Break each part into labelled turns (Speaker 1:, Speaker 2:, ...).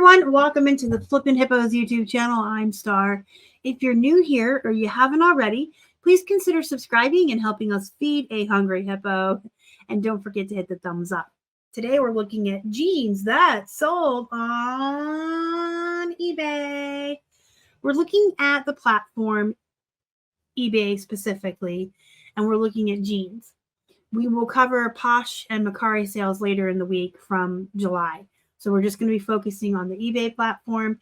Speaker 1: everyone, welcome into the Flippin' Hippos YouTube channel. I'm Star. If you're new here or you haven't already, please consider subscribing and helping us feed a hungry hippo. And don't forget to hit the thumbs up. Today we're looking at jeans that sold on eBay. We're looking at the platform eBay specifically, and we're looking at jeans. We will cover Posh and Macari sales later in the week from July. So we're just going to be focusing on the eBay platform.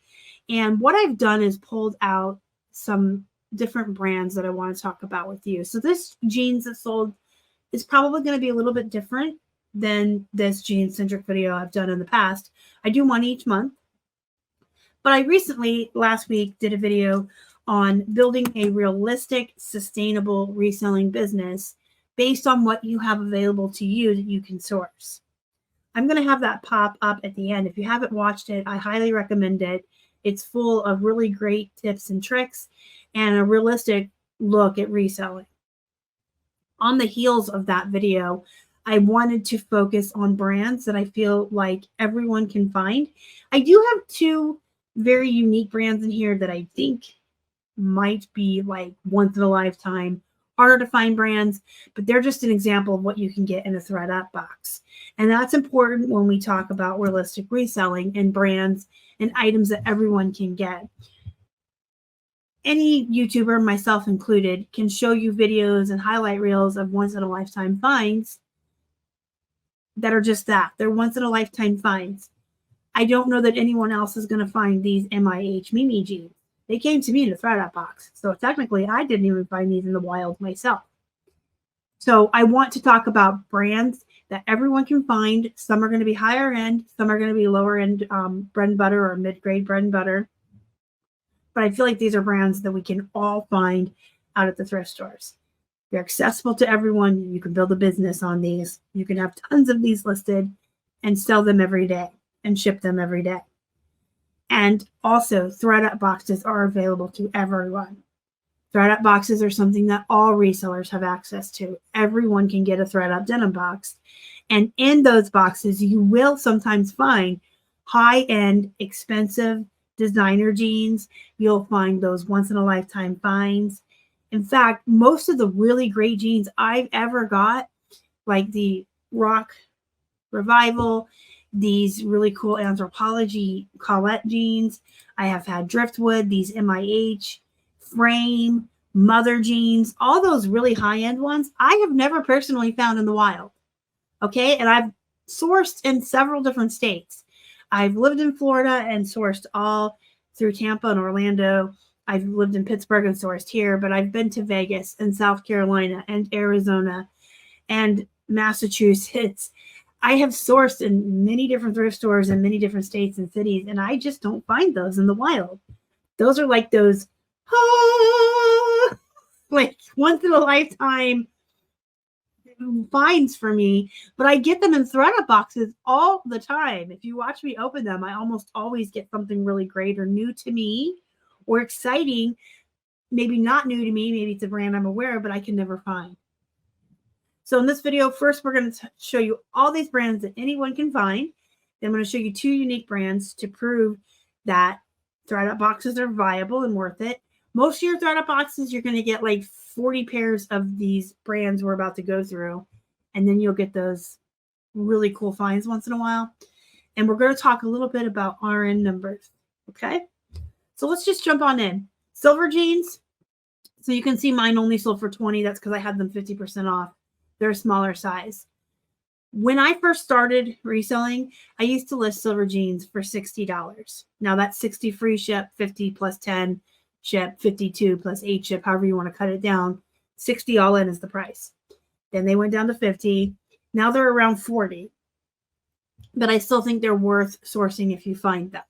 Speaker 1: And what I've done is pulled out some different brands that I want to talk about with you. So this jeans that sold is probably going to be a little bit different than this jeans-centric video I've done in the past. I do one each month. But I recently, last week, did a video on building a realistic, sustainable reselling business based on what you have available to you that you can source. I'm going to have that pop up at the end. If you haven't watched it, I highly recommend it. It's full of really great tips and tricks and a realistic look at reselling. On the heels of that video, I wanted to focus on brands that I feel like everyone can find. I do have two very unique brands in here that I think might be like once in a lifetime, harder to find brands, but they're just an example of what you can get in a ThredUp box. And that's important when we talk about realistic reselling and brands and items that everyone can get. Any YouTuber, myself included, can show you videos and highlight reels of once in a lifetime finds that are just that. They're once in a lifetime finds. I don't know that anyone else is going to find these MIH Mimi jeans. They came to me in a ThredUp box. So technically, I didn't even find these in the wild myself. So I want to talk about brands that everyone can find. Some are going to be higher end. Some are going to be lower end bread and butter or mid-grade bread and butter. But I feel like these are brands that we can all find out at the thrift stores. They're accessible to everyone. You can build a business on these. You can have tons of these listed and sell them every day and ship them every day. And also, ThredUp boxes are available to everyone. ThredUp boxes are something that all resellers have access to. Everyone can get a ThredUp denim box. And in those boxes, you will sometimes find high-end, expensive designer jeans. You'll find those once-in-a-lifetime finds. In fact, most of the really great jeans I've ever got, like the Rock Revival, these really cool Anthropology Colette jeans. I have had Driftwood, these MIH, Frame, Mother jeans, all those really high-end ones, I have never personally found in the wild. Okay, and I've sourced in several different states. I've lived in Florida and sourced all through Tampa and Orlando. I've lived in Pittsburgh and sourced here, but I've been to Vegas and South Carolina and Arizona and Massachusetts. I have sourced in many different thrift stores in many different states and cities, and I just don't find those in the wild. Those are like those, like once in a lifetime finds for me, but I get them in ThredUp boxes all the time. If you watch me open them, I almost always get something really great or new to me or exciting. Maybe not new to me. Maybe it's a brand I'm aware of, but I can never find. So in this video, first, we're going to show you all these brands that anyone can find. Then I'm going to show you two unique brands to prove that ThredUp boxes are viable and worth it. Most of your ThredUp boxes, you're going to get like 40 pairs of these brands we're about to go through. And then you'll get those really cool finds once in a while. And we're going to talk a little bit about RN numbers. Okay? So let's just jump on in. Silver jeans. So you can see mine only sold for $20. That's because I had them 50% off. They're a smaller size. When I first started reselling, I used to list silver jeans for $60. Now that's 60 free ship, 50 plus 10 ship, 52 plus 8 ship, however you want to cut it down. 60 all in is the price. Then they went down to 50. Now they're around 40. But I still think they're worth sourcing if you find them.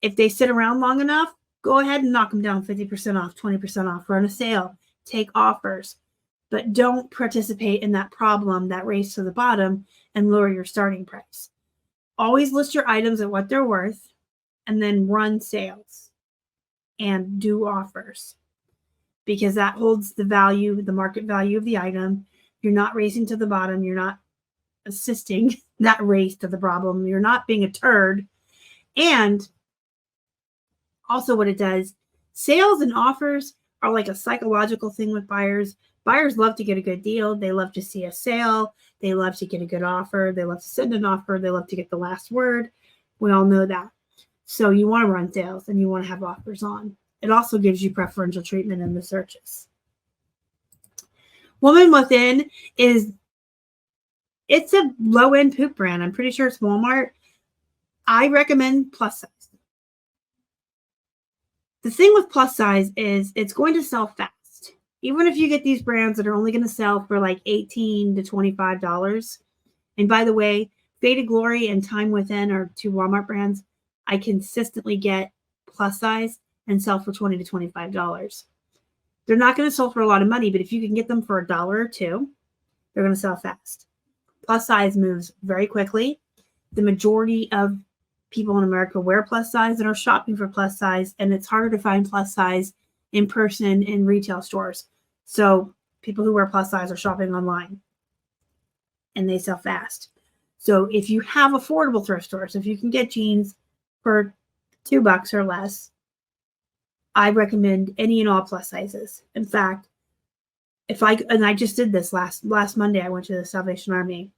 Speaker 1: If they sit around long enough, go ahead and knock them down 50% off, 20% off, run a sale, take offers. But don't participate in that problem, that race to the bottom, and lower your starting price. Always list your items at what they're worth and then run sales and do offers because that holds the value, the market value of the item. You're not racing to the bottom. You're not assisting that race to the problem. You're not being a turd. And also what it does, sales and offers are like a psychological thing with buyers. Buyers love to get a good deal. They love to see a sale. They love to get a good offer. They love to send an offer. They love to get the last word. We all know that. So you want to run sales and you want to have offers on. It also gives you preferential treatment in the searches. Woman Within it's a low-end poop brand. I'm pretty sure it's Walmart. I recommend plus size. The thing with plus size is it's going to sell fast. Even if you get these brands that are only going to sell for like $18 to $25. And by the way, Faded Glory and Time Within are two Walmart brands I consistently get plus size and sell for $20 to $25. They're not going to sell for a lot of money, but if you can get them for $1 or $2, they're going to sell fast. Plus size moves very quickly. The majority of people in America wear plus size and are shopping for plus size, and it's harder to find plus size in person in retail stores. So people who wear plus size are shopping online, and they sell fast. So if you have affordable thrift stores, if you can get jeans for $2 or less, I recommend any and all plus sizes. In fact, I just did this last Monday, I went to the Salvation Army.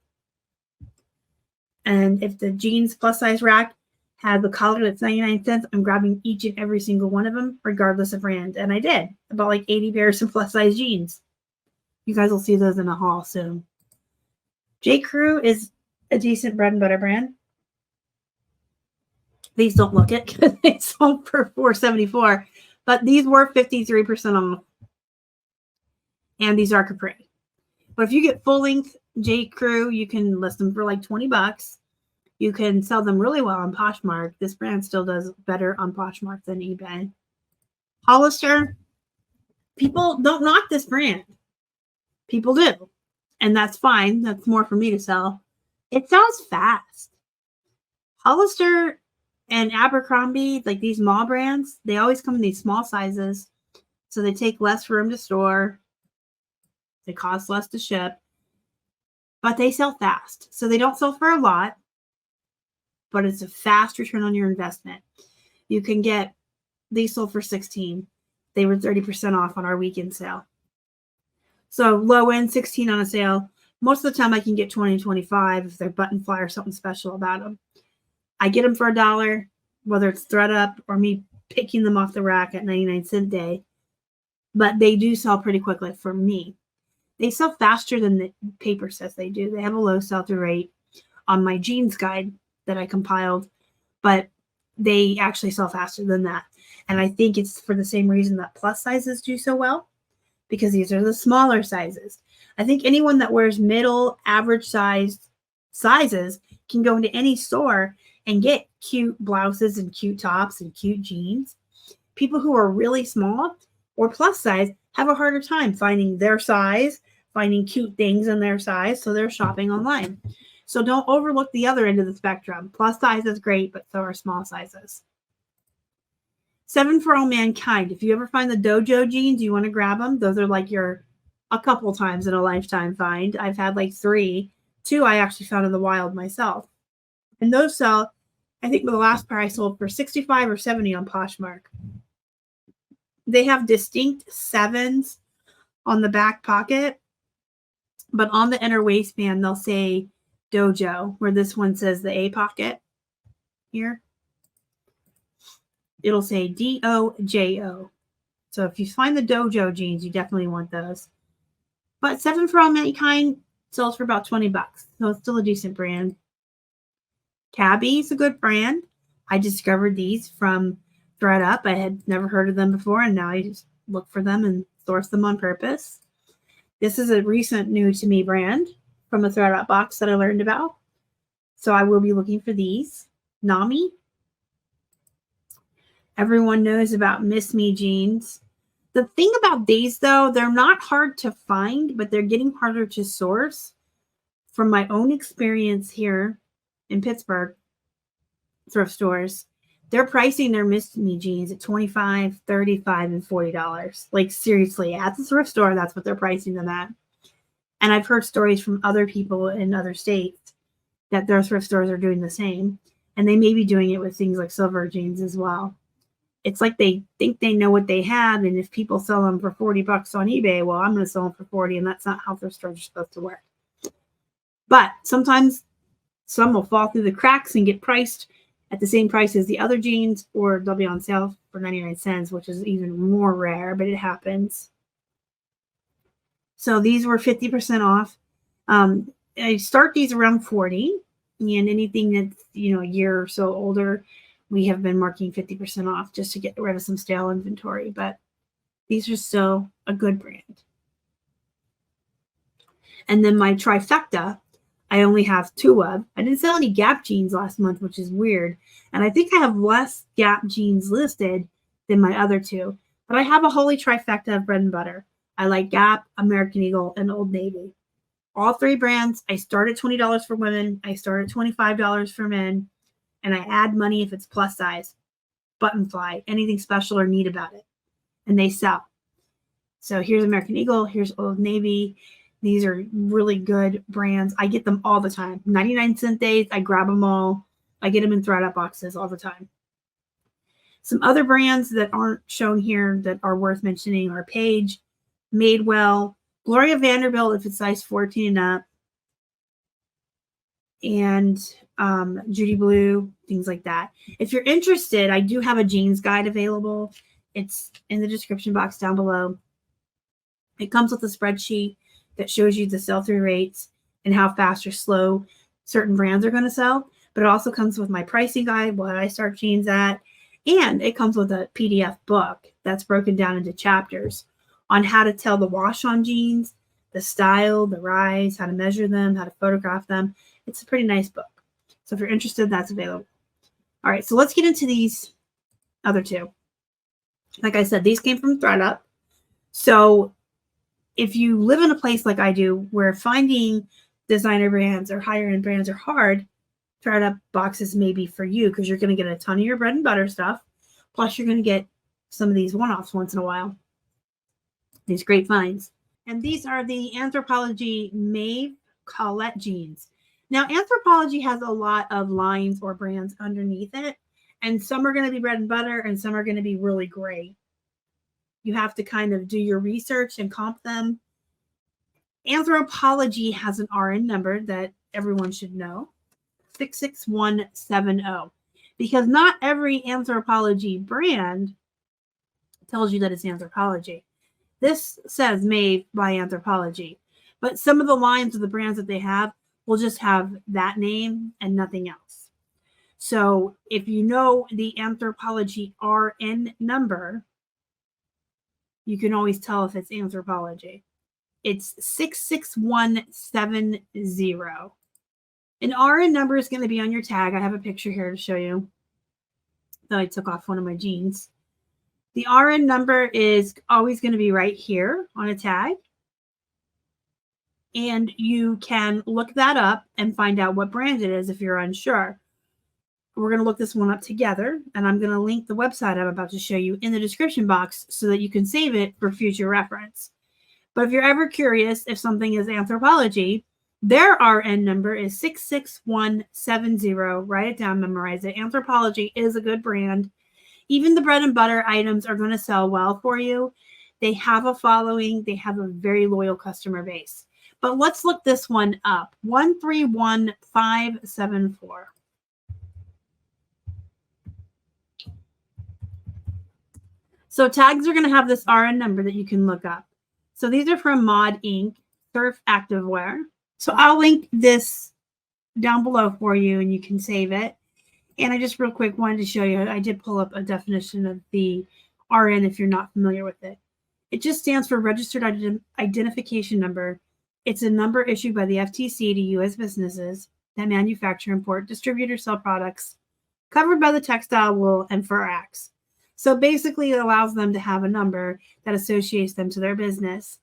Speaker 1: And if the jeans plus size rack had the collar that's 99 cents, I'm grabbing each and every single one of them, regardless of brand. And I did. About like 80 pairs of plus size jeans. You guys will see those in a haul soon. JCrew is a decent bread and butter brand. These don't look it because they sold for $4.74. But these were 53% off. And these are capri. But if you get full length JCrew, you can list them for like $20. You can sell them really well on Poshmark. This brand still does better on Poshmark than eBay. Hollister, people don't knock this brand. People do. And that's fine. That's more for me to sell. It sells fast. Hollister and Abercrombie, like these mall brands, they always come in these small sizes. So they take less room to store. They cost less to ship. But they sell fast. So they don't sell for a lot. But it's a fast return on your investment. You can get these sold for $16. They were 30% off on our weekend sale. So low end, $16 on a sale. Most of the time I can get $20 and $25 if they're button fly or something special about them. I get them for $1, whether it's thread up or me picking them off the rack at 99-cent day. But they do sell pretty quickly for me. They sell faster than the paper says they do. They have a low sell-through rate on my jeans guide that I compiled, but they actually sell faster than that. And I think it's for the same reason that plus sizes do so well, because these are the smaller sizes. I think anyone that wears middle, average sized sizes can go into any store and get cute blouses and cute tops and cute jeans. People who are really small or plus size have a harder time finding their size, finding cute things in their size, so they're shopping online. So don't overlook the other end of the spectrum. Plus size is great, but so are small sizes. 7 for All Mankind. If you ever find the Dojo jeans, you want to grab them. Those are like your a couple times in a lifetime find. I've had like 3. 2 I actually found in the wild myself. And those sell, I think the last pair I sold for $65 or $70 on Poshmark. They have distinct 7s on the back pocket, but on the inner waistband, they'll say Dojo, where this one says the A pocket here. It'll say DOJO. So if you find the Dojo jeans, you definitely want those. But 7 for All Mankind sells for about $20. So it's still a decent brand. Cabbie is a good brand. I discovered these from ThredUp. I had never heard of them before, and now I just look for them and source them on purpose. This is a recent new to me brand from a ThredUp box that I learned about. So I will be looking for these. Nami. Everyone knows about Miss Me jeans. The thing about these, though, they're not hard to find, but they're getting harder to source. From my own experience here in Pittsburgh thrift stores, they're pricing their Miss Me jeans at $25, $35, and $40. Like, seriously, at the thrift store, that's what they're pricing them at. And I've heard stories from other people in other states that their thrift stores are doing the same. And they may be doing it with things like silver jeans as well. It's like they think they know what they have, and if people sell them for $40 on eBay, well, I'm going to sell them for 40, and that's not how thrift stores are supposed to work. But sometimes some will fall through the cracks and get priced at the same price as the other jeans, or they'll be on sale for 99 cents, which is even more rare, but it happens. So these were 50% off. I start these around 40, and anything that's, you know, a year or so older, we have been marking 50% off just to get rid of some stale inventory. But these are still a good brand. And then my Trifecta, I only have 2 of. I didn't sell any Gap jeans last month, which is weird. And I think I have less Gap jeans listed than my other 2. But I have a holy trifecta of bread and butter. I like Gap, American Eagle, and Old Navy. All 3 brands. I start at $20 for women. I start at $25 for men. And I add money if it's plus size, button fly, anything special or neat about it. And they sell. So here's American Eagle. Here's Old Navy. These are really good brands. I get them all the time. 99-cent days. I grab them all. I get them in thread up boxes all the time. Some other brands that aren't shown here that are worth mentioning are Paige, Madewell, Gloria Vanderbilt if it's size 14 and up, and Judy Blue, things like that. If you're interested, I do have a jeans guide available. It's in the description box down below. It comes with a spreadsheet that shows you the sell-through rates and how fast or slow certain brands are going to sell. But it also comes with my pricing guide, what I start jeans at, and it comes with a PDF book that's broken down into chapters on how to tell the wash on jeans, the style, the rise, how to measure them, how to photograph them. It's a pretty nice book. So if you're interested, that's available. All right, so let's get into these other 2. Like I said, these came from ThredUp. So if you live in a place like I do where finding designer brands or higher end brands are hard, ThredUp boxes may be for you because you're going to get a ton of your bread and butter stuff. Plus, you're going to get some of these one-offs once in a while. These great finds. And these are the Anthropology Maeve Colette jeans. Now, Anthropology has a lot of lines or brands underneath it, and some are going to be bread and butter, and some are going to be really great. You have to kind of do your research and comp them. Anthropology has an RN number that everyone should know, 66170, because not every Anthropology brand tells you that it's Anthropology. This says made by Anthropology, but some of the lines of the brands that they have will just have that name and nothing else. So if you know the Anthropology RN number, you can always tell if it's Anthropology. It's 66170. An RN number is going to be on your tag. I have a picture here to show you that I took off one of my jeans. The RN number is always going to be right here on a tag. And you can look that up and find out what brand it is if you're unsure. We're going to look this one up together, and I'm going to link the website I'm about to show you in the description box so that you can save it for future reference. But if you're ever curious if something is Anthropology, their RN number is 66170. Write it down, memorize it. Anthropology is a good brand. Even the bread and butter items are going to sell well for you. They have a following. They have a very loyal customer base. But let's look this one up. 131574. So tags are going to have this RN number that you can look up. So these are from Mod Inc. Surf Activewear. So I'll link this down below for you and you can save it. And I just real quick wanted to show you, I did pull up a definition of the RN if you're not familiar with it. It just stands for Registered Identification Number. It's a number issued by the FTC to U.S. businesses that manufacture, import, distribute, or sell products covered by the Textile, Wool, and Fur Acts. So basically, it allows them to have a number that associates them to their business,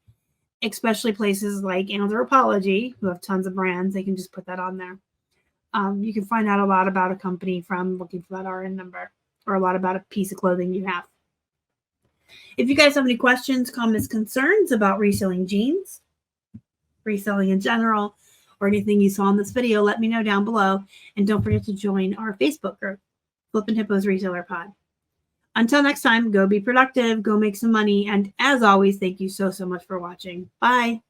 Speaker 1: especially places like Anthropology, who have tons of brands. They can just put that on there. You can find out a lot about a company from looking for that RN number, or a lot about a piece of clothing you have. If you guys have any questions, comments, concerns about reselling jeans, reselling in general, or anything you saw in this video, let me know down below. And don't forget to join our Facebook group, Flippin' Hippos Reseller Pod. Until next time, go be productive, go make some money. And as always, thank you so much for watching. Bye.